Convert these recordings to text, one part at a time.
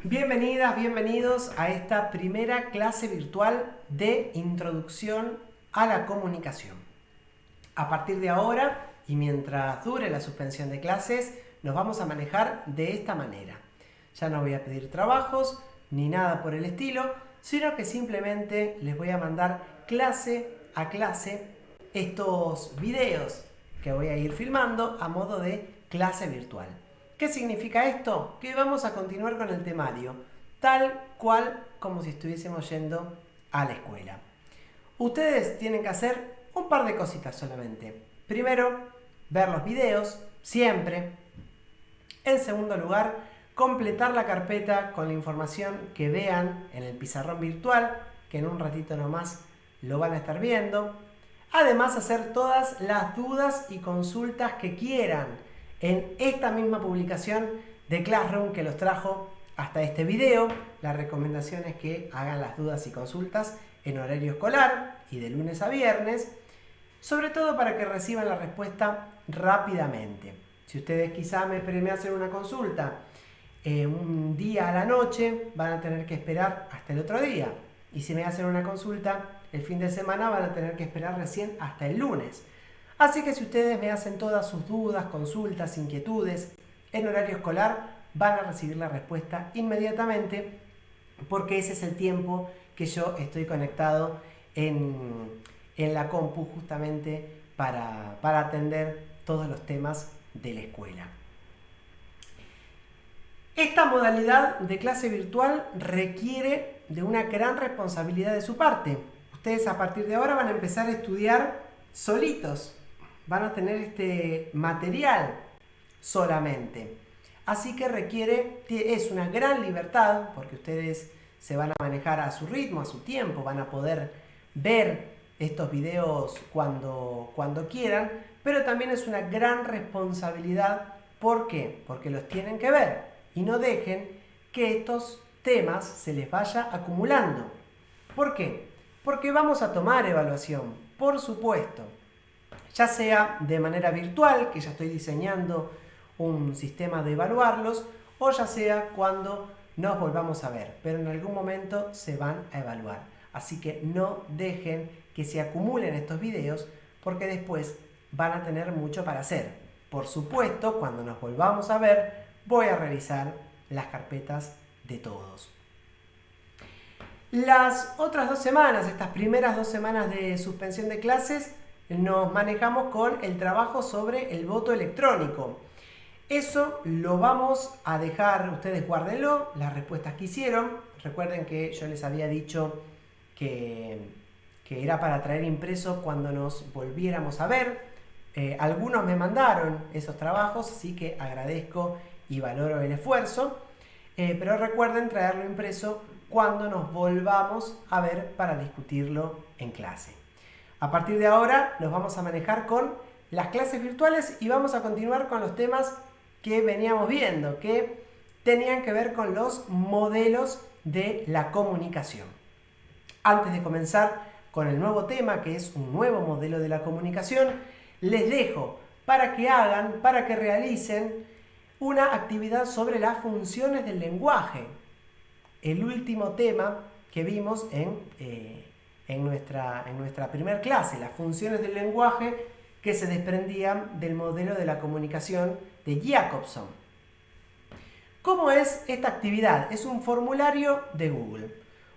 Bienvenidas, bienvenidos a esta primera clase virtual de Introducción a la Comunicación. A partir de ahora y mientras dure la suspensión de clases, nos vamos a manejar de esta manera. Ya no voy a pedir trabajos ni nada por el estilo, sino que simplemente les voy a mandar clase a clase estos videos que voy a ir filmando a modo de clase virtual. ¿Qué significa esto? Que vamos a continuar con el temario, tal cual como si estuviésemos yendo a la escuela. Ustedes tienen que hacer un par de cositas solamente. Primero, ver los videos, siempre. En segundo lugar, completar la carpeta con la información que vean en el pizarrón virtual, que en un ratito nomás lo van a estar viendo. Además, hacer todas las dudas y consultas que quieran en esta misma publicación de Classroom que los trajo hasta este video. La recomendación es que hagan las dudas y consultas en horario escolar y de lunes a viernes, sobre todo para que reciban la respuesta rápidamente. Si ustedes quizá me hacen una consulta un día a la noche, van a tener que esperar hasta el otro día. Y si me hacen una consulta el fin de semana, van a tener que esperar recién hasta el lunes. Así que si ustedes me hacen todas sus dudas, consultas, inquietudes en horario escolar, van a recibir la respuesta inmediatamente, porque ese es el tiempo que yo estoy conectado en la compu justamente para atender todos los temas de la escuela. Esta modalidad de clase virtual requiere de una gran responsabilidad de su parte. Ustedes a partir de ahora van a empezar a estudiar solitos. Van a tener este material solamente. Así que es una gran libertad, porque ustedes se van a manejar a su ritmo, a su tiempo, van a poder ver estos videos cuando quieran, pero también es una gran responsabilidad. ¿Por qué? Porque los tienen que ver y no dejen que estos temas se les vaya acumulando. ¿Por qué? Porque vamos a tomar evaluación, por supuesto. Ya sea de manera virtual, que ya estoy diseñando un sistema de evaluarlos, o ya sea cuando nos volvamos a ver, pero en algún momento se van a evaluar. Así que no dejen que se acumulen estos videos, porque después van a tener mucho para hacer. Por supuesto, cuando nos volvamos a ver, voy a revisar las carpetas de todos. Las otras 2 semanas, estas primeras 2 semanas de suspensión de clases, nos manejamos con el trabajo sobre el voto electrónico. Eso lo vamos a dejar, ustedes guárdenlo, las respuestas que hicieron. Recuerden que yo les había dicho que era para traer impreso cuando nos volviéramos a ver. Algunos me mandaron esos trabajos, así que agradezco y valoro el esfuerzo. Pero recuerden traerlo impreso cuando nos volvamos a ver para discutirlo en clase. A partir de ahora nos vamos a manejar con las clases virtuales y vamos a continuar con los temas que veníamos viendo, que tenían que ver con los modelos de la comunicación. Antes de comenzar con el nuevo tema, que es un nuevo modelo de la comunicación, les dejo para que realicen una actividad sobre las funciones del lenguaje. El último tema que vimos en nuestra primera clase, las funciones del lenguaje que se desprendían del modelo de la comunicación de Jacobson. ¿Cómo es esta actividad? Es un formulario de Google.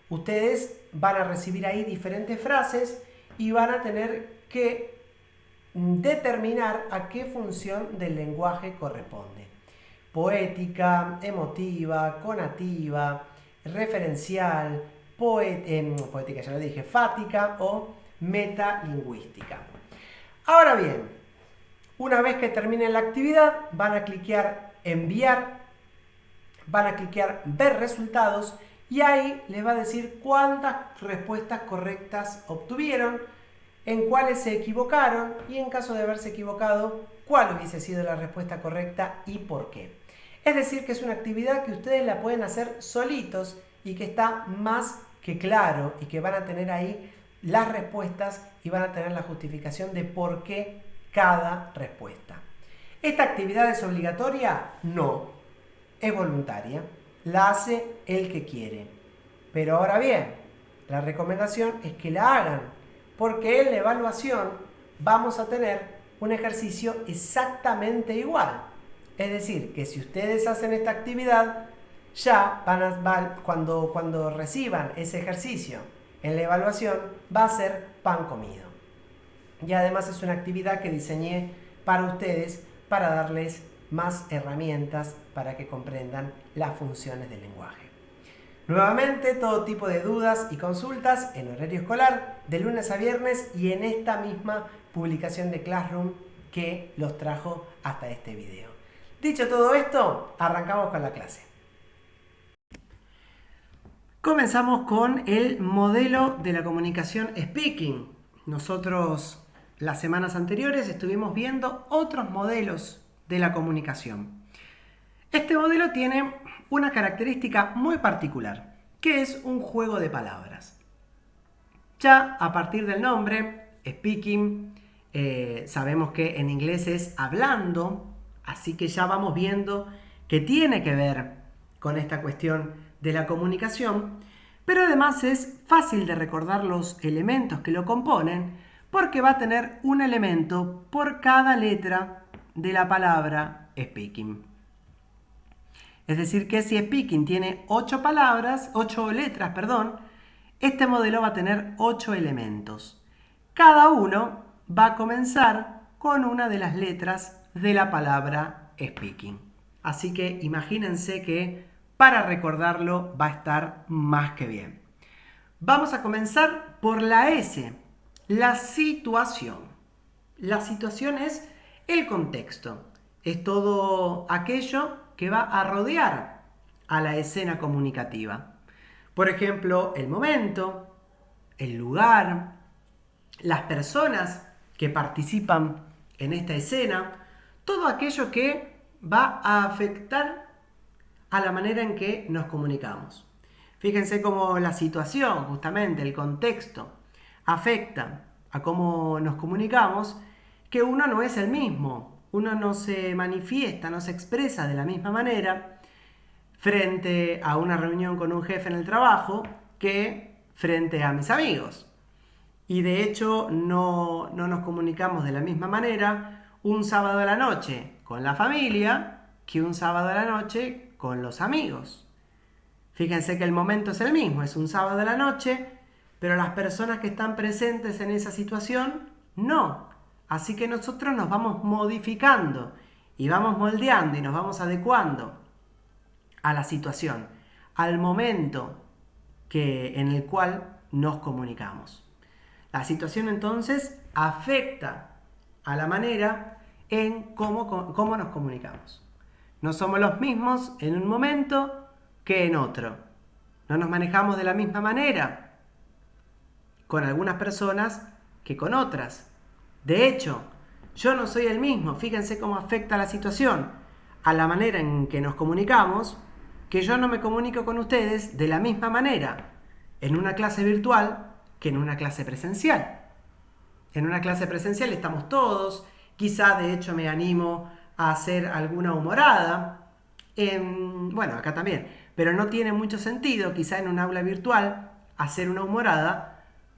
Ustedes van a recibir ahí diferentes frases y van a tener que determinar a qué función del lenguaje corresponde. Poética, emotiva, conativa, referencial, poética ya lo dije, fática o metalingüística. Ahora bien, una vez que terminen la actividad, van a cliquear enviar, van a cliquear ver resultados y ahí les va a decir cuántas respuestas correctas obtuvieron, en cuáles se equivocaron y en caso de haberse equivocado, cuál hubiese sido la respuesta correcta y por qué. Es decir, que es una actividad que ustedes la pueden hacer solitos y que está más que claro y que van a tener ahí las respuestas y van a tener la justificación de por qué cada respuesta. ¿Esta actividad es obligatoria? No, es voluntaria. la hace el que quiere. Pero ahora bien, la recomendación es que la hagan, porque en la evaluación vamos a tener un ejercicio exactamente igual. Es decir, que si ustedes hacen esta actividad, ya cuando reciban ese ejercicio en la evaluación, va a ser pan comido. Y además es una actividad que diseñé para ustedes para darles más herramientas para que comprendan las funciones del lenguaje. Nuevamente, todo tipo de dudas y consultas en horario escolar, de lunes a viernes y en esta misma publicación de Classroom que los trajo hasta este video. Dicho todo esto, arrancamos con la clase. Comenzamos con el modelo de la comunicación speaking. Nosotros las semanas anteriores estuvimos viendo otros modelos de la comunicación. Este modelo tiene una característica muy particular, que es un juego de palabras. Ya a partir del nombre, speaking, sabemos que en inglés es hablando, así que ya vamos viendo que tiene que ver con esta cuestión de la comunicación, pero además es fácil de recordar los elementos que lo componen, porque va a tener un elemento por cada letra de la palabra speaking. Es decir, que si speaking tiene 8 letras, este modelo va a tener 8 elementos. Cada uno va a comenzar con una de las letras de la palabra speaking. Así que imagínense que para recordarlo va a estar más que bien. Vamos a comenzar por la S, la situación. La situación es el contexto. Es todo aquello que va a rodear a la escena comunicativa. Por ejemplo, el momento, el lugar, las personas que participan en esta escena, todo aquello que va a afectar a la manera en que nos comunicamos. Fíjense cómo la situación, justamente el contexto, afecta a cómo nos comunicamos, que uno no es el mismo. Uno no se manifiesta, no se expresa de la misma manera frente a una reunión con un jefe en el trabajo que frente a mis amigos. Y de hecho no nos comunicamos de la misma manera un sábado a la noche con la familia que un sábado a la noche con los amigos. Fíjense que el momento es el mismo, es un sábado a la noche, pero las personas que están presentes en esa situación no. Así que nosotros nos vamos modificando y vamos moldeando y nos vamos adecuando a la situación, al momento en el cual nos comunicamos. La situación entonces afecta a la manera en cómo nos comunicamos. No somos los mismos en un momento que en otro. No nos manejamos de la misma manera con algunas personas que con otras. De hecho, yo no soy el mismo. Fíjense cómo afecta la situación a la manera en que nos comunicamos, que yo no me comunico con ustedes de la misma manera en una clase virtual que en una clase presencial. En una clase presencial estamos todos, quizá de hecho me animo a hacer alguna humorada, bueno, acá también, pero no tiene mucho sentido quizá en un aula virtual hacer una humorada,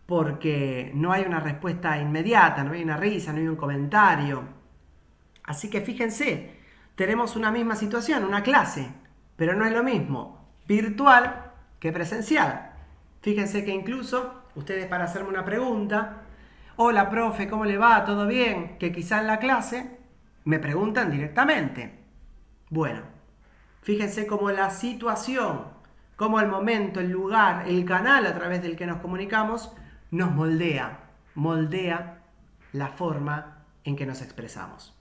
porque no hay una respuesta inmediata, no hay una risa, no hay un comentario. Así que fíjense, tenemos una misma situación, una clase, pero no es lo mismo virtual que presencial. Fíjense que incluso ustedes, para hacerme una pregunta, hola profe, ¿cómo le va? ¿Todo bien? Que quizá en la clase me preguntan directamente. Bueno, fíjense cómo la situación, cómo el momento, el lugar, el canal a través del que nos comunicamos nos moldea la forma en que nos expresamos.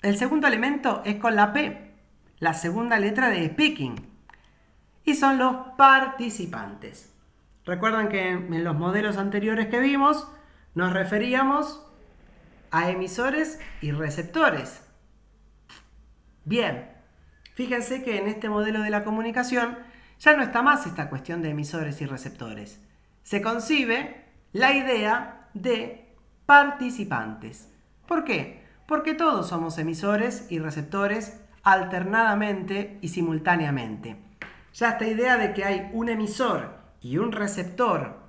El segundo elemento es con la P, la segunda letra de speaking, y son los participantes. Recuerdan que en los modelos anteriores que vimos nos referíamos a emisores y receptores. Bien, fíjense que en este modelo de la comunicación ya no está más esta cuestión de emisores y receptores. Se concibe la idea de participantes. ¿Por qué? Porque todos somos emisores y receptores alternadamente y simultáneamente. Ya esta idea de que hay un emisor y un receptor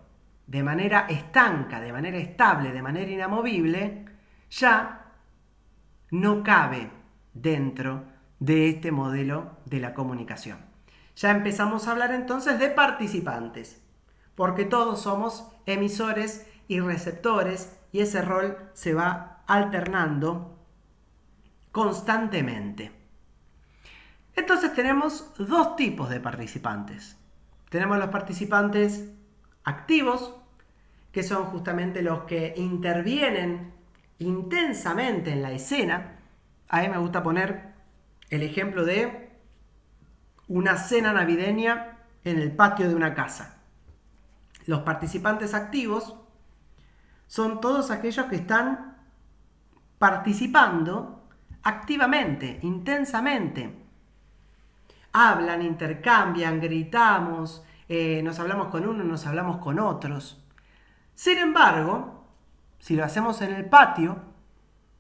de manera estanca, de manera estable, de manera inamovible, ya no cabe dentro de este modelo de la comunicación. Ya empezamos a hablar entonces de participantes, porque todos somos emisores y receptores y ese rol se va alternando constantemente. Entonces tenemos dos tipos de participantes. Tenemos los participantes activos, que son justamente los que intervienen intensamente en la escena. A mí me gusta poner el ejemplo de una cena navideña en el patio de una casa. Los participantes activos son todos aquellos que están participando activamente, intensamente. Hablan, intercambian, gritamos, nos hablamos con unos, nos hablamos con otros. Sin embargo, si lo hacemos en el patio,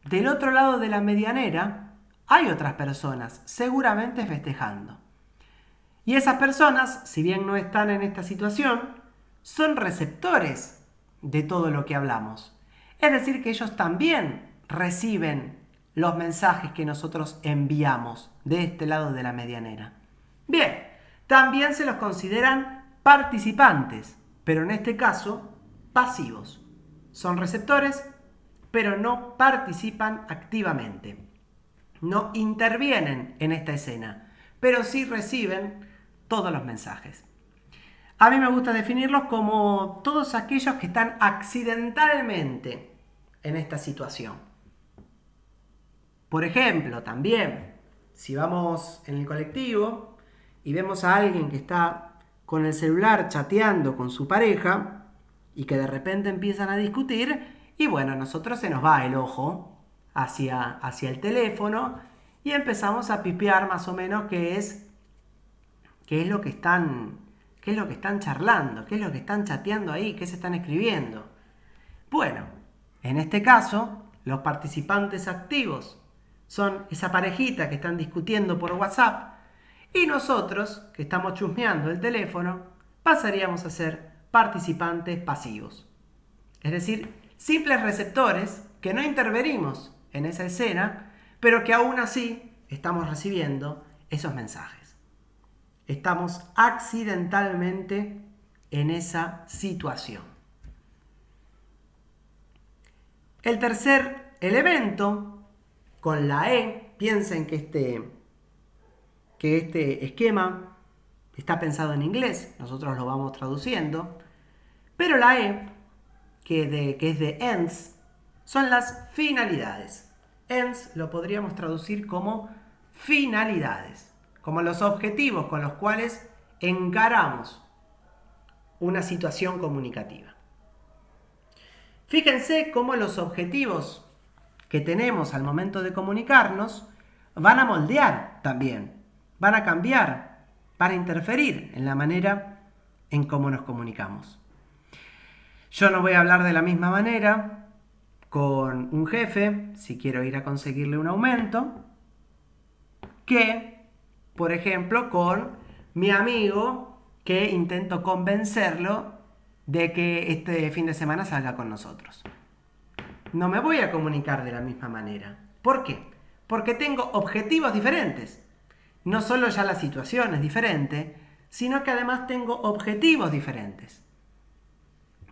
del otro lado de la medianera hay otras personas, seguramente festejando. Y esas personas, si bien no están en esta situación, son receptores de todo lo que hablamos. Es decir, que ellos también reciben los mensajes que nosotros enviamos de este lado de la medianera. Bien, también se los consideran participantes, pero en este caso pasivos. Son receptores, pero no participan activamente. No intervienen en esta escena, pero sí reciben todos los mensajes. A mí me gusta definirlos como todos aquellos que están accidentalmente en esta situación. Por ejemplo, también, si vamos en el colectivo y vemos a alguien que está con el celular chateando con su pareja y que de repente empiezan a discutir, y bueno, a nosotros se nos va el ojo hacia el teléfono y empezamos a pipear más o menos qué es lo que están charlando, qué es lo que están chateando ahí, qué se están escribiendo. Bueno, en este caso, los participantes activos son esa parejita que están discutiendo por WhatsApp y nosotros, que estamos chusmeando el teléfono, pasaríamos a ser participantes pasivos. Es decir, simples receptores que no intervenimos en esa escena, pero que aún así estamos recibiendo esos mensajes. Estamos accidentalmente en esa situación. El tercer elemento, con la E, piensen que este esquema está pensado en inglés, nosotros lo vamos traduciendo, pero la E, que es de ends, son las finalidades. Ends lo podríamos traducir como finalidades, como los objetivos con los cuales encaramos una situación comunicativa. Fíjense cómo los objetivos que tenemos al momento de comunicarnos van a moldear también, van a cambiar, van a interferir en la manera en cómo nos comunicamos. Yo no voy a hablar de la misma manera con un jefe, si quiero ir a conseguirle un aumento, que, por ejemplo, con mi amigo que intento convencerlo de que este fin de semana salga con nosotros. No me voy a comunicar de la misma manera. ¿Por qué? Porque tengo objetivos diferentes. No solo ya la situación es diferente, sino que además tengo objetivos diferentes.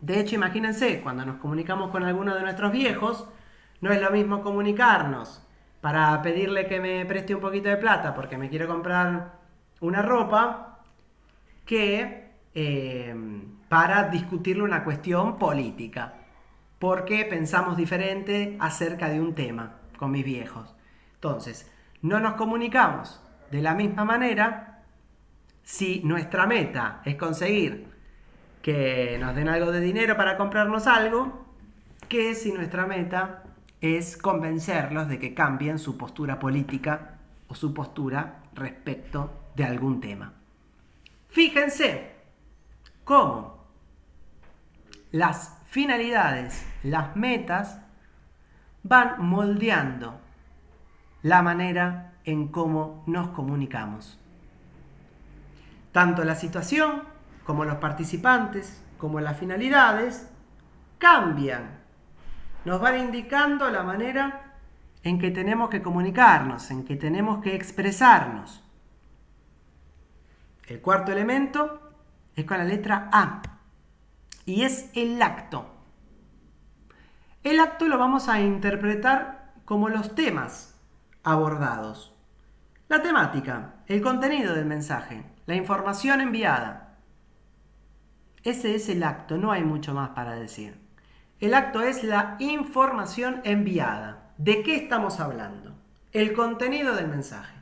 De hecho, imagínense, cuando nos comunicamos con alguno de nuestros viejos, no es lo mismo comunicarnos para pedirle que me preste un poquito de plata porque me quiero comprar una ropa que para discutirle una cuestión política, porque pensamos diferente acerca de un tema con mis viejos. Entonces, no nos comunicamos de la misma manera si nuestra meta es conseguir que nos den algo de dinero para comprarnos algo, que si nuestra meta es convencerlos de que cambien su postura política o su postura respecto de algún tema. Fíjense cómo las finalidades, las metas, van moldeando la manera en cómo nos comunicamos. Tanto la situación como los participantes, como las finalidades, cambian. Nos van indicando la manera en que tenemos que comunicarnos, en que tenemos que expresarnos. El cuarto elemento es con la letra A y es el acto. El acto lo vamos a interpretar como los temas abordados. La temática, el contenido del mensaje, la información enviada. Ese es el acto, no hay mucho más para decir. El acto es la información enviada. ¿De qué estamos hablando? El contenido del mensaje.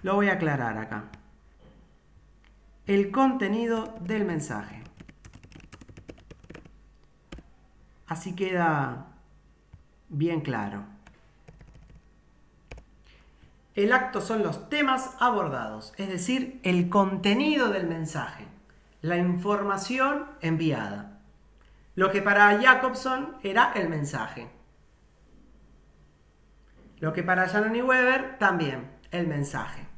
Lo voy a aclarar acá. El contenido del mensaje. Así queda bien claro. El acto son los temas abordados, es decir, el contenido del mensaje, la información enviada. Lo que para Jacobson era el mensaje. Lo que para Shannon y Weber también, el mensaje.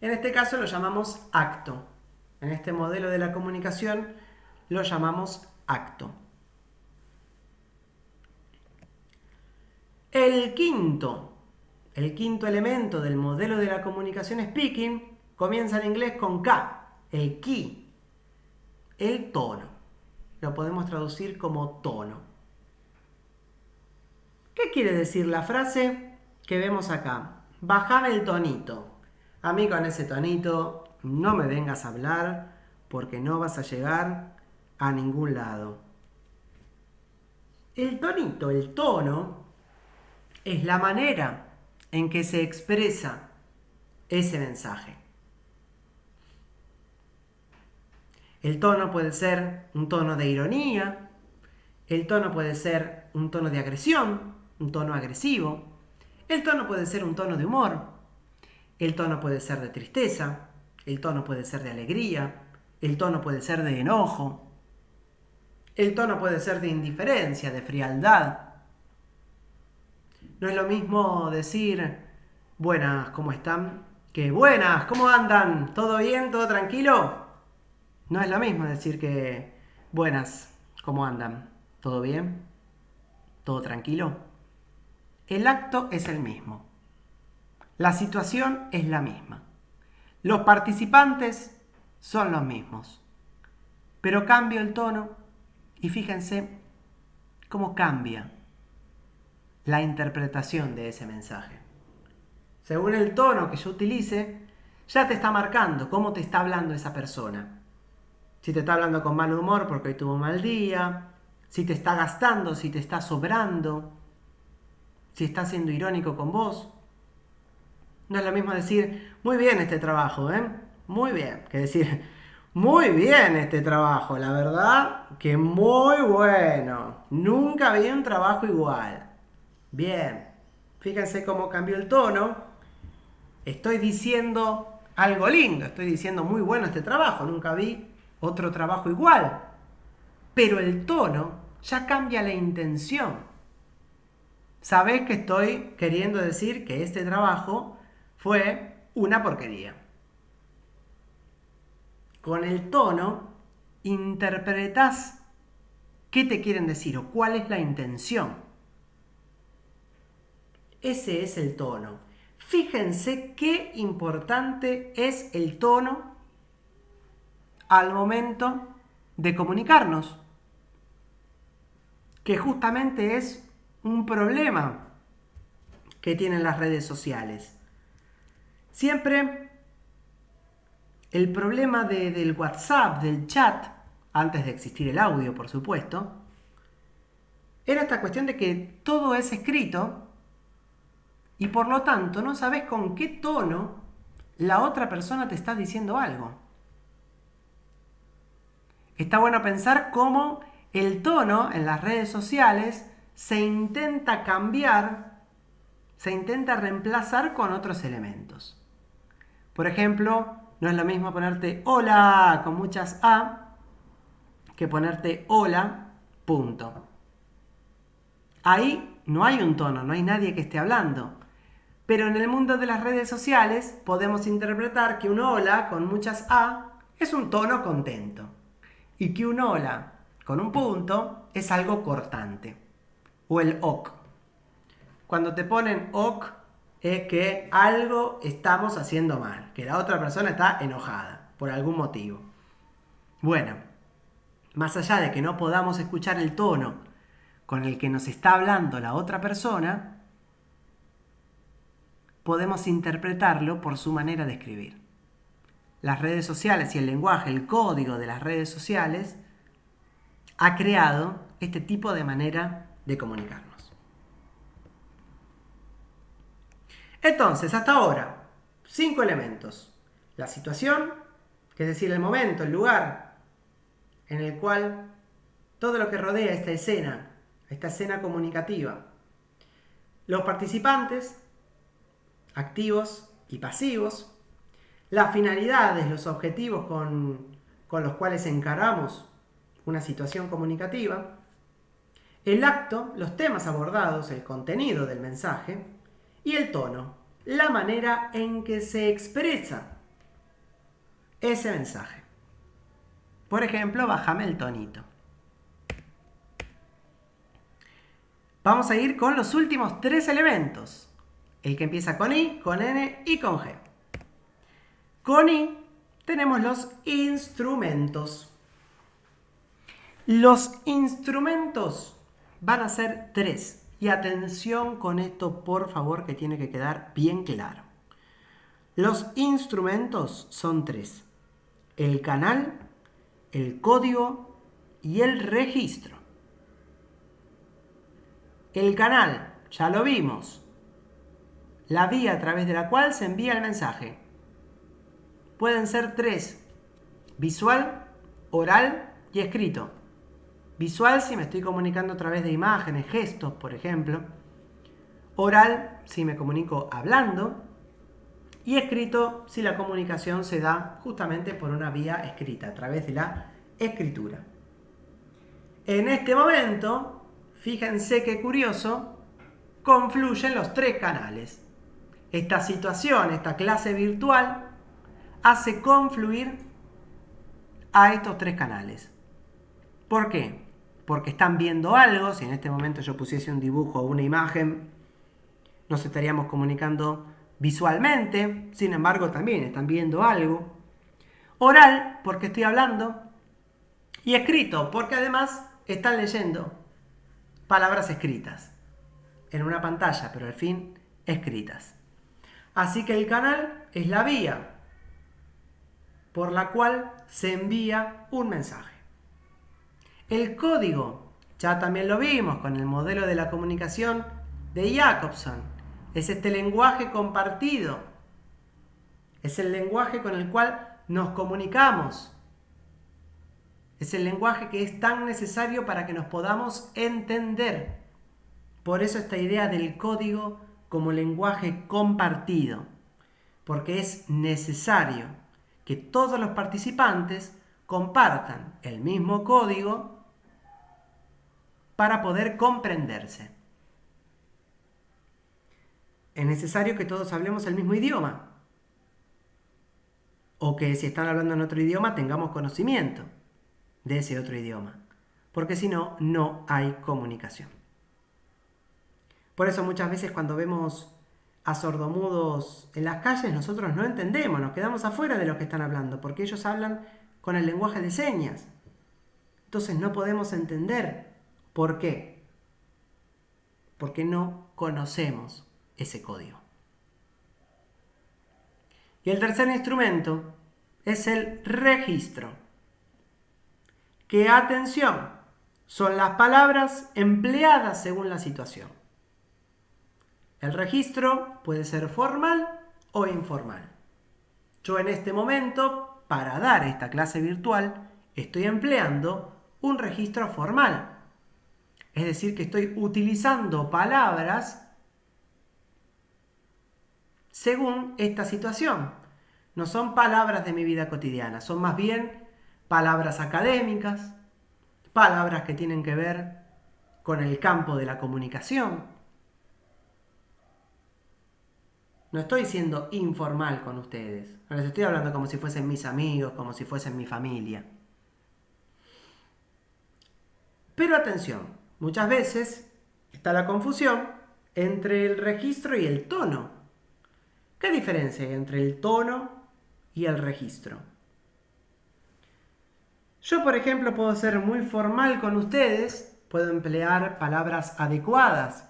En este caso lo llamamos acto. En este modelo de la comunicación lo llamamos acto. El quinto elemento del modelo de la comunicación speaking comienza en inglés con K, el key, el tono. Lo podemos traducir como tono. ¿Qué quiere decir la frase que vemos acá? Bajame el tonito. A mí con ese tonito no me vengas a hablar porque no vas a llegar a ningún lado. El tonito, el tono, es la manera en que se expresa ese mensaje. El tono puede ser un tono de ironía, el tono puede ser un tono de agresión, un tono agresivo, el tono puede ser un tono de humor, el tono puede ser de tristeza, el tono puede ser de alegría, el tono puede ser de enojo, el tono puede ser de indiferencia, de frialdad. No es lo mismo decir buenas, ¿cómo están? Que buenas, ¿cómo andan? ¿Todo bien? ¿Todo tranquilo? No es lo mismo decir que buenas, ¿cómo andan? ¿Todo bien? ¿Todo tranquilo? El acto es el mismo. La situación es la misma. Los participantes son los mismos. Pero cambio el tono y fíjense cómo cambia la interpretación de ese mensaje. Según el tono que yo utilice, ya te está marcando cómo te está hablando esa persona. Si te está hablando con mal humor porque hoy tuvo un mal día, si te está gastando, si te está sobrando, si está siendo irónico con vos. No es lo mismo decir, muy bien este trabajo, muy bien, que decir, muy bien este trabajo, la verdad que muy bueno. Nunca vi un trabajo igual. Bien, fíjense cómo cambió el tono. Estoy diciendo algo lindo, estoy diciendo muy bueno este trabajo, nunca vi otro trabajo igual. Pero el tono ya cambia la intención. Sabés que estoy queriendo decir que este trabajo fue una porquería. Con el tono interpretás qué te quieren decir o cuál es la intención. Ese es el tono. Fíjense qué importante es el tono al momento de comunicarnos, que justamente es un problema que tienen las redes sociales. Siempre el problema del WhatsApp, del chat, antes de existir el audio, por supuesto, era esta cuestión de que todo es escrito y por lo tanto no sabes con qué tono la otra persona te está diciendo algo. Está bueno pensar cómo el tono en las redes sociales se intenta cambiar, se intenta reemplazar con otros elementos. Por ejemplo, no es lo mismo ponerte hola con muchas A que ponerte hola, punto. Ahí no hay un tono, no hay nadie que esté hablando. Pero en el mundo de las redes sociales podemos interpretar que un hola con muchas A es un tono contento y que un hola con un punto es algo cortante. O el ok. Cuando te ponen ok es que algo estamos haciendo mal, que la otra persona está enojada por algún motivo. Bueno, más allá de que no podamos escuchar el tono con el que nos está hablando la otra persona, podemos interpretarlo por su manera de escribir. Las redes sociales y el lenguaje, el código de las redes sociales, ha creado este tipo de manera de comunicarnos. Entonces, hasta ahora, 5 elementos. La situación, que es decir, el momento, el lugar en el cual todo lo que rodea esta escena comunicativa. Los participantes, activos y pasivos. Las finalidades, los objetivos con los cuales encaramos una situación comunicativa. El acto, los temas abordados, el contenido del mensaje. Y el tono, la manera en que se expresa ese mensaje. Por ejemplo, bájame el tonito. Vamos a ir con los últimos 3 elementos. El que empieza con I, con N y con G. Con I tenemos los instrumentos. Los instrumentos van a ser 3. Y atención con esto, por favor, que tiene que quedar bien claro. Los instrumentos son 3. El canal, el código y el registro. El canal, ya lo vimos. La vía a través de la cual se envía el mensaje. Pueden ser 3. Visual, oral y escrito. Visual si me estoy comunicando a través de imágenes, gestos, por ejemplo. Oral si me comunico hablando. Y escrito si la comunicación se da justamente por una vía escrita, a través de la escritura. En este momento, fíjense qué curioso, confluyen los 3 canales. Esta situación, esta clase virtual, hace confluir a estos 3 canales. ¿Por qué? Porque están viendo algo. Si en este momento yo pusiese un dibujo o una imagen, nos estaríamos comunicando visualmente. Sin embargo, también están viendo algo. Oral, porque estoy hablando. Y escrito, porque además están leyendo palabras escritas en una pantalla, pero al fin escritas. Así que el canal es la vía por la cual se envía un mensaje. El código, ya también lo vimos con el modelo de la comunicación de Jacobson. Es este lenguaje compartido. Es el lenguaje con el cual nos comunicamos. Es el lenguaje que es tan necesario para que nos podamos entender. Por eso esta idea del código como lenguaje compartido. Porque es necesario que todos los participantes compartan el mismo código para poder comprenderse. Es necesario que todos hablemos el mismo idioma. O que si están hablando en otro idioma tengamos conocimiento de ese otro idioma. Porque si no, no hay comunicación. Por eso muchas veces cuando vemos a sordomudos en las calles, nosotros no entendemos, nos quedamos afuera de lo que están hablando, porque ellos hablan con el lenguaje de señas. Entonces no podemos entender. ¿Por qué? Porque no conocemos ese código. Y el tercer instrumento es el registro. Que, atención, son las palabras empleadas según la situación. El registro puede ser formal o informal. Yo en este momento, para dar esta clase virtual, estoy empleando un registro formal. Es decir, que estoy utilizando palabras según esta situación. No son palabras de mi vida cotidiana, son más bien palabras académicas, palabras que tienen que ver con el campo de la comunicación. No estoy siendo informal con ustedes. No les estoy hablando como si fuesen mis amigos, como si fuesen mi familia. Pero atención, muchas veces está la confusión entre el registro y el tono. ¿Qué diferencia hay entre el tono y el registro? Yo, por ejemplo, puedo ser muy formal con ustedes, puedo emplear palabras adecuadas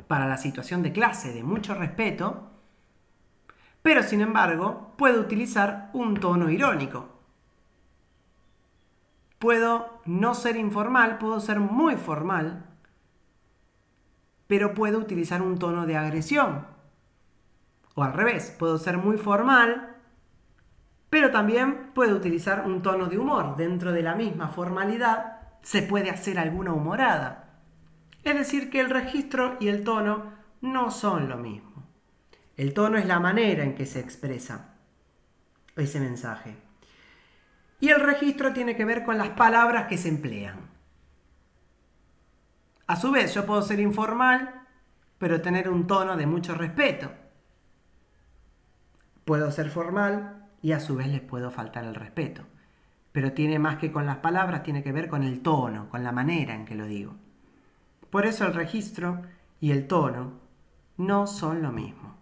para la situación de clase, de mucho respeto, pero sin embargo puedo utilizar un tono irónico. Puedo no ser informal, puedo ser muy formal, pero puedo utilizar un tono de agresión. O al revés, puedo ser muy formal, pero también puedo utilizar un tono de humor. Dentro de la misma formalidad se puede hacer alguna humorada. Es decir, que el registro y el tono no son lo mismo. El tono es la manera en que se expresa ese mensaje. Y el registro tiene que ver con las palabras que se emplean. A su vez, yo puedo ser informal, pero tener un tono de mucho respeto. Puedo ser formal y a su vez les puedo faltar el respeto. Pero tiene más que con las palabras, tiene que ver con el tono, con la manera en que lo digo. Por eso el registro y el tono no son lo mismo.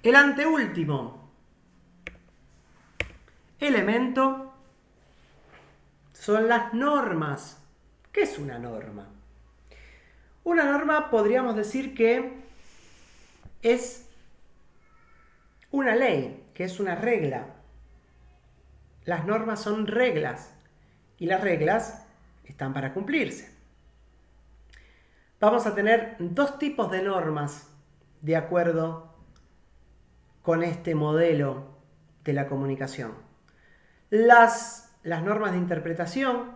El anteúltimo elemento son las normas. ¿Qué es una norma? Una norma podríamos decir que es una ley, que es una regla. Las normas son reglas y las reglas están para cumplirse. Vamos a tener dos tipos de normas de acuerdo con este modelo de la comunicación. Las normas de interpretación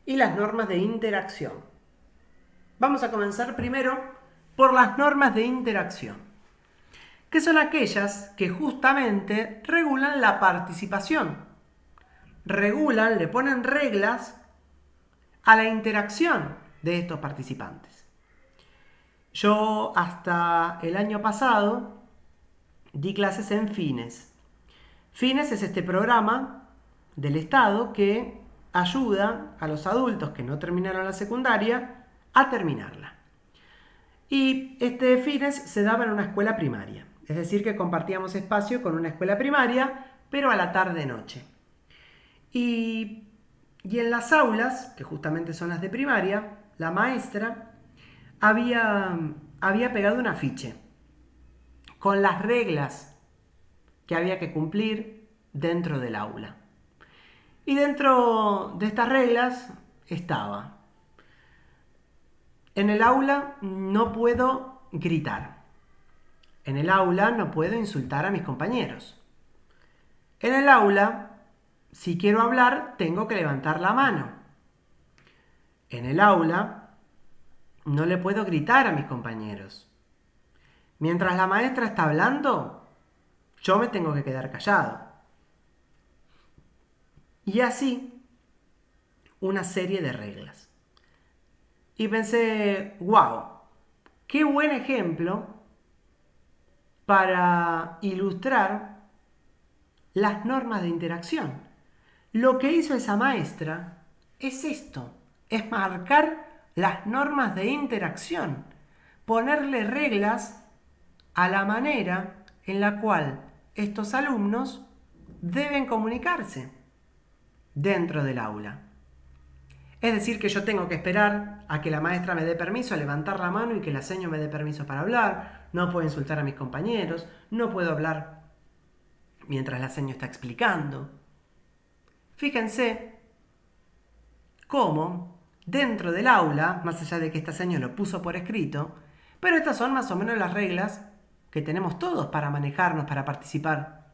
y las normas de interacción. Vamos a comenzar primero por las normas de interacción, que son aquellas que justamente regulan la participación. Regulan, le ponen reglas a la interacción de estos participantes. Yo hasta el año pasado di clases en Fines. Fines es este programa del Estado que ayuda a los adultos que no terminaron la secundaria a terminarla. Y este Fines se daba en una escuela primaria. Es decir, que compartíamos espacio con una escuela primaria, pero a la tarde-noche. Y en las aulas, que justamente son las de primaria, la maestra había pegado un afiche con las reglas que había que cumplir dentro del aula. Y dentro de estas reglas estaba: en el aula no puedo gritar. En el aula no puedo insultar a mis compañeros. En el aula, si quiero hablar, tengo que levantar la mano. En el aula no le puedo gritar a mis compañeros. Mientras la maestra está hablando, yo me tengo que quedar callado. Y así, una serie de reglas. Y pensé, wow, qué buen ejemplo para ilustrar las normas de interacción. Lo que hizo esa maestra es esto, es marcar las normas de interacción, ponerle reglas a la manera en la cual estos alumnos deben comunicarse dentro del aula. Es decir, que yo tengo que esperar a que la maestra me dé permiso a levantar la mano y que la seño me dé permiso para hablar. No puedo insultar a mis compañeros, no puedo hablar mientras la seño está explicando. Fíjense cómo dentro del aula, más allá de que esta seño lo puso por escrito, pero estas son más o menos las reglas que tenemos todos para manejarnos, para participar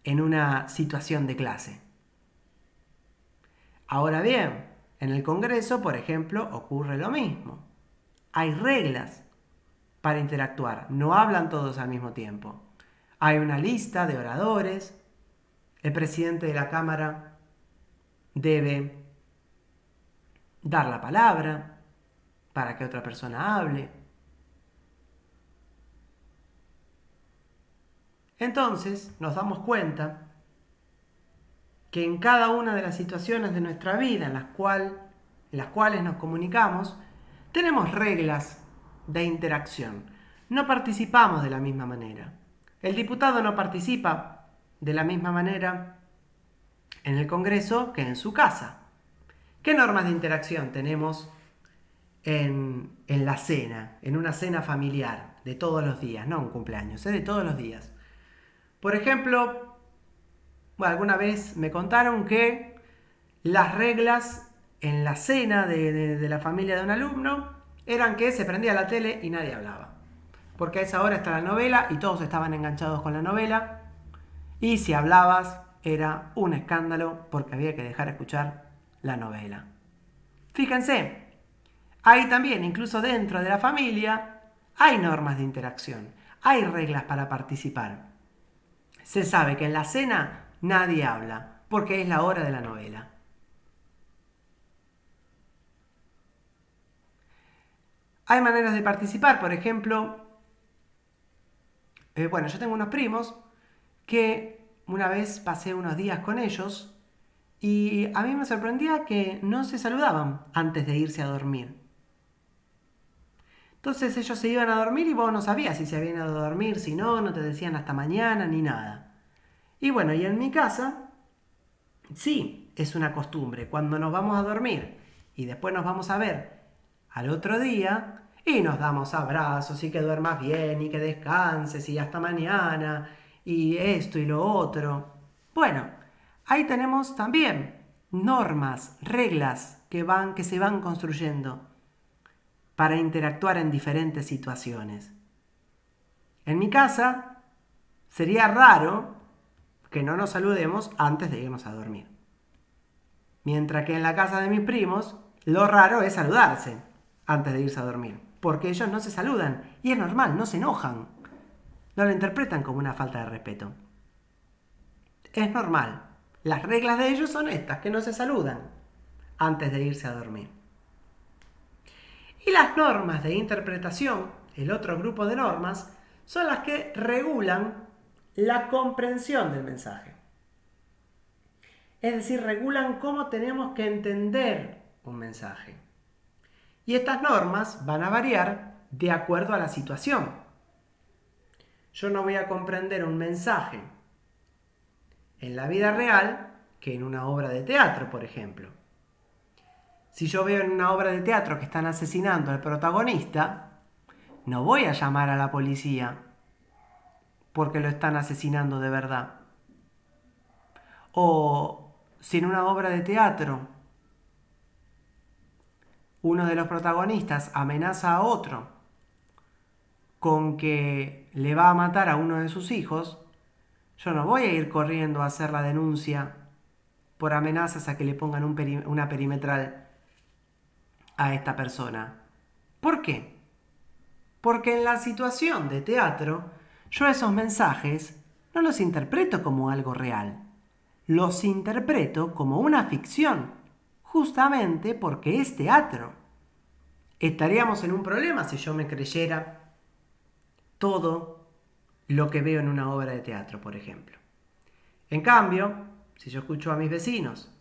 en una situación de clase. Ahora bien, en el Congreso, por ejemplo, ocurre lo mismo. Hay reglas para interactuar, no hablan todos al mismo tiempo. Hay una lista de oradores, el presidente de la Cámara debe dar la palabra, para que otra persona hable. Entonces nos damos cuenta que en cada una de las situaciones de nuestra vida en las cuales nos comunicamos, tenemos reglas de interacción. No participamos de la misma manera. El diputado no participa de la misma manera en el Congreso que en su casa. ¿Qué normas de interacción tenemos en la cena, en una cena familiar de todos los días, no un cumpleaños, de todos los días? Por ejemplo, alguna vez me contaron que las reglas en la cena de la familia de un alumno eran que se prendía la tele y nadie hablaba. Porque a esa hora está la novela y todos estaban enganchados con la novela. Y si hablabas era un escándalo porque había que dejar escuchar la novela. Fíjense, ahí también, incluso dentro de la familia, hay normas de interacción, hay reglas para participar. Se sabe que en la cena nadie habla porque es la hora de la novela. Hay maneras de participar, por ejemplo, yo tengo unos primos que una vez pasé unos días con ellos y a mí me sorprendía que no se saludaban antes de irse a dormir. Entonces ellos se iban a dormir y vos no sabías si se habían ido a dormir, si no, no te decían hasta mañana ni nada. Y bueno, y en mi casa, sí, es una costumbre. Cuando nos vamos a dormir y después nos vamos a ver al otro día y nos damos abrazos y que duermas bien y que descanses y hasta mañana y esto y lo otro. Bueno, ahí tenemos también normas, reglas que se van construyendo para interactuar en diferentes situaciones. En mi casa sería raro que no nos saludemos antes de irnos a dormir. Mientras que en la casa de mis primos, lo raro es saludarse antes de irse a dormir. Porque ellos no se saludan. Y es normal, no se enojan. No lo interpretan como una falta de respeto. Es normal. Las reglas de ellos son estas, que no se saludan antes de irse a dormir. Y las normas de interpretación, el otro grupo de normas, son las que regulan la comprensión del mensaje. Es decir, regulan cómo tenemos que entender un mensaje. Y estas normas van a variar de acuerdo a la situación. Yo no voy a comprender un mensaje en la vida real que en una obra de teatro, por ejemplo. Si yo veo en una obra de teatro que están asesinando al protagonista, no voy a llamar a la policía porque lo están asesinando de verdad. O si en una obra de teatro uno de los protagonistas amenaza a otro con que le va a matar a uno de sus hijos, yo no voy a ir corriendo a hacer la denuncia por amenazas a que le pongan una perimetral a esta persona. ¿Por qué? Porque en la situación de teatro, yo esos mensajes no los interpreto como algo real. Los interpreto como una ficción, justamente porque es teatro. Estaríamos en un problema si yo me creyera todo lo que veo en una obra de teatro, por ejemplo. En cambio, si yo escucho a mis vecinos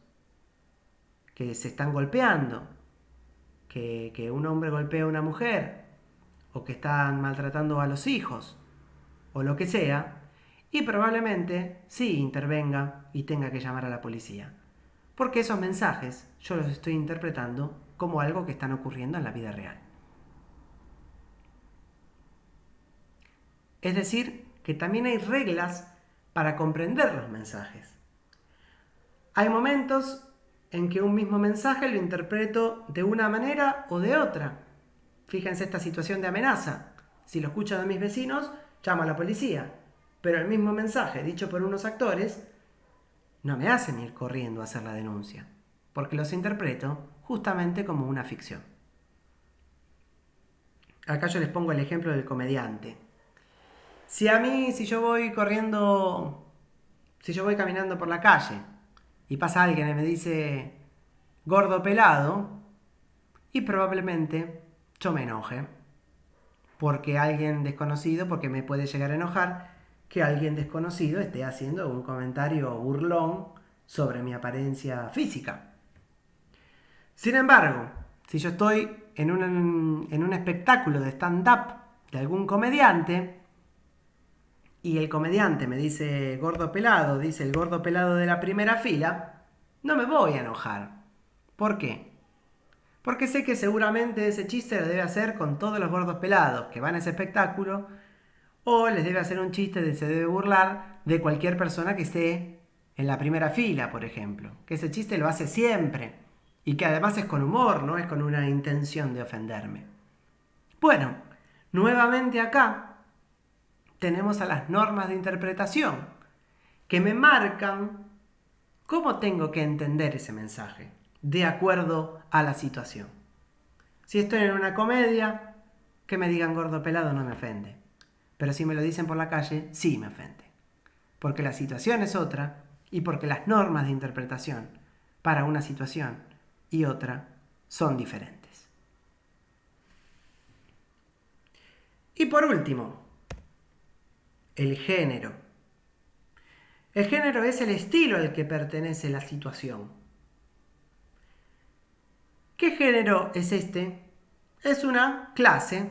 que se están golpeando, que un hombre golpea a una mujer, o que están maltratando a los hijos, o lo que sea, y probablemente sí intervenga y tenga que llamar a la policía. Porque esos mensajes yo los estoy interpretando como algo que están ocurriendo en la vida real. Es decir, que también hay reglas para comprender los mensajes. Hay momentos en que un mismo mensaje lo interpreto de una manera o de otra. Fíjense esta situación de amenaza. Si lo escucho de mis vecinos, llamo a la policía. Pero el mismo mensaje dicho por unos actores no me hacen ir corriendo a hacer la denuncia, porque los interpreto justamente como una ficción. Acá yo les pongo el ejemplo del comediante. Si yo voy caminando por la calle y pasa alguien y me dice gordo pelado, y probablemente yo me enoje. Porque alguien desconocido, porque me puede llegar a enojar que alguien desconocido esté haciendo un comentario burlón sobre mi apariencia física. Sin embargo, si yo estoy en un espectáculo de stand-up de algún comediante y el comediante me dice gordo pelado, dice el gordo pelado de la primera fila, no me voy a enojar. ¿Por qué? Porque sé que seguramente ese chiste lo debe hacer con todos los gordos pelados que van a ese espectáculo, o les debe hacer un chiste de se debe burlar de cualquier persona que esté en la primera fila, por ejemplo. Que ese chiste lo hace siempre y que además es con humor, no es con una intención de ofenderme. Bueno, nuevamente acá tenemos a las normas de interpretación que me marcan cómo tengo que entender ese mensaje de acuerdo a la situación. Si estoy en una comedia, que me digan gordo pelado no me ofende. Pero si me lo dicen por la calle, sí me ofende. Porque la situación es otra y porque las normas de interpretación para una situación y otra son diferentes. Y por último, el género. El género es el estilo al que pertenece la situación. ¿Qué género es este? Es una clase,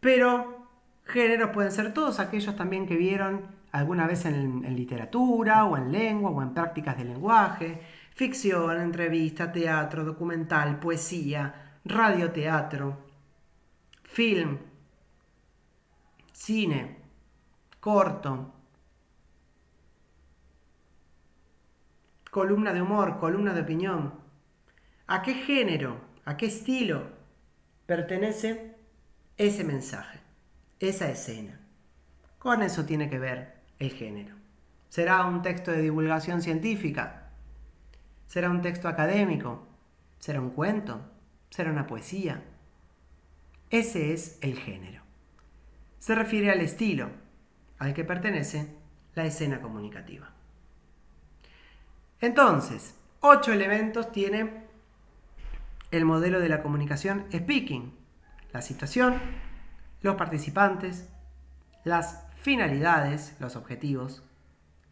pero géneros pueden ser todos aquellos también que vieron alguna vez en literatura o en lengua o en prácticas de lenguaje, ficción, entrevista, teatro, documental, poesía, radioteatro, film, cine, corto, columna de humor, columna de opinión. ¿A qué género, a qué estilo pertenece ese mensaje, esa escena? Con eso tiene que ver el género. ¿Será un texto de divulgación científica? ¿Será un texto académico? ¿Será un cuento? ¿Será una poesía? Ese es el género. Se refiere al estilo al que pertenece la escena comunicativa. Entonces, 8 elementos tiene el modelo de la comunicación speaking: la situación, los participantes, las finalidades, los objetivos,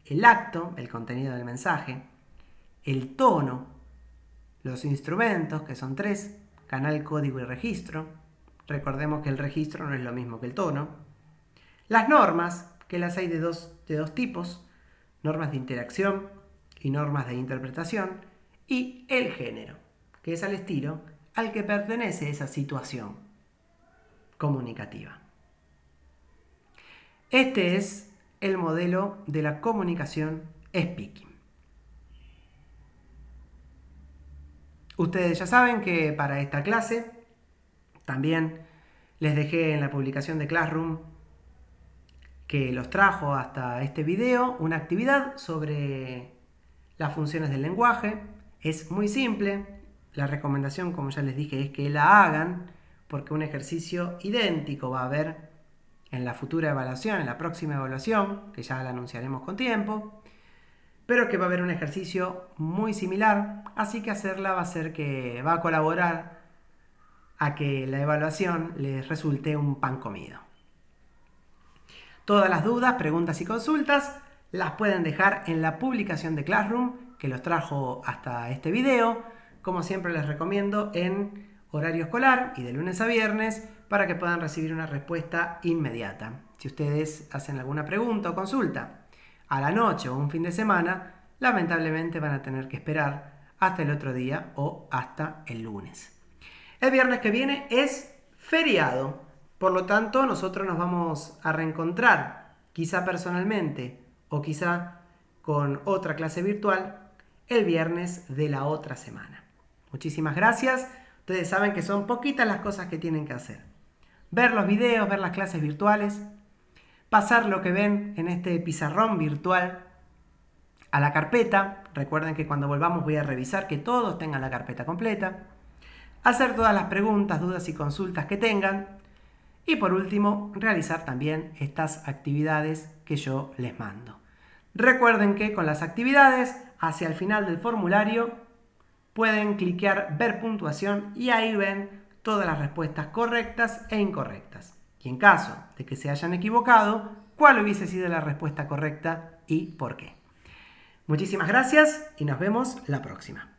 el acto, el contenido del mensaje, el tono, los instrumentos, que son 3, canal, código y registro. Recordemos que el registro no es lo mismo que el tono. Las normas, que las hay de dos tipos: normas de interacción y normas de interpretación. Y el género, que es al estilo al que pertenece esa situación comunicativa. Este es el modelo de la comunicación speaking. Ustedes ya saben que para esta clase también les dejé en la publicación de Classroom, que los trajo hasta este video, una actividad sobre las funciones del lenguaje. Es muy simple. La recomendación, como ya les dije, es que la hagan, porque un ejercicio idéntico va a haber en la futura evaluación, en la próxima evaluación, que ya la anunciaremos con tiempo, pero que va a haber un ejercicio muy similar, así que hacerla va a colaborar a que la evaluación les resulte un pan comido. Todas las dudas, preguntas y consultas las pueden dejar en la publicación de Classroom, que los trajo hasta este video. Como siempre les recomiendo en horario escolar y de lunes a viernes, para que puedan recibir una respuesta inmediata. Si ustedes hacen alguna pregunta o consulta a la noche o un fin de semana, lamentablemente van a tener que esperar hasta el otro día o hasta el lunes. El viernes que viene es feriado, por lo tanto nosotros nos vamos a reencontrar, quizá personalmente o quizá con otra clase virtual, el viernes de la otra semana. Muchísimas gracias. Ustedes saben que son poquitas las cosas que tienen que hacer: ver los videos, ver las clases virtuales, pasar lo que ven en este pizarrón virtual a la carpeta. Recuerden que cuando volvamos voy a revisar que todos tengan la carpeta completa, hacer todas las preguntas, dudas y consultas que tengan, y por último realizar también estas actividades que yo les mando. Recuerden que con las actividades, hacia el final del formulario pueden cliquear ver puntuación y ahí ven todas las respuestas correctas e incorrectas. Y en caso de que se hayan equivocado, ¿cuál hubiese sido la respuesta correcta y por qué? Muchísimas gracias y nos vemos la próxima.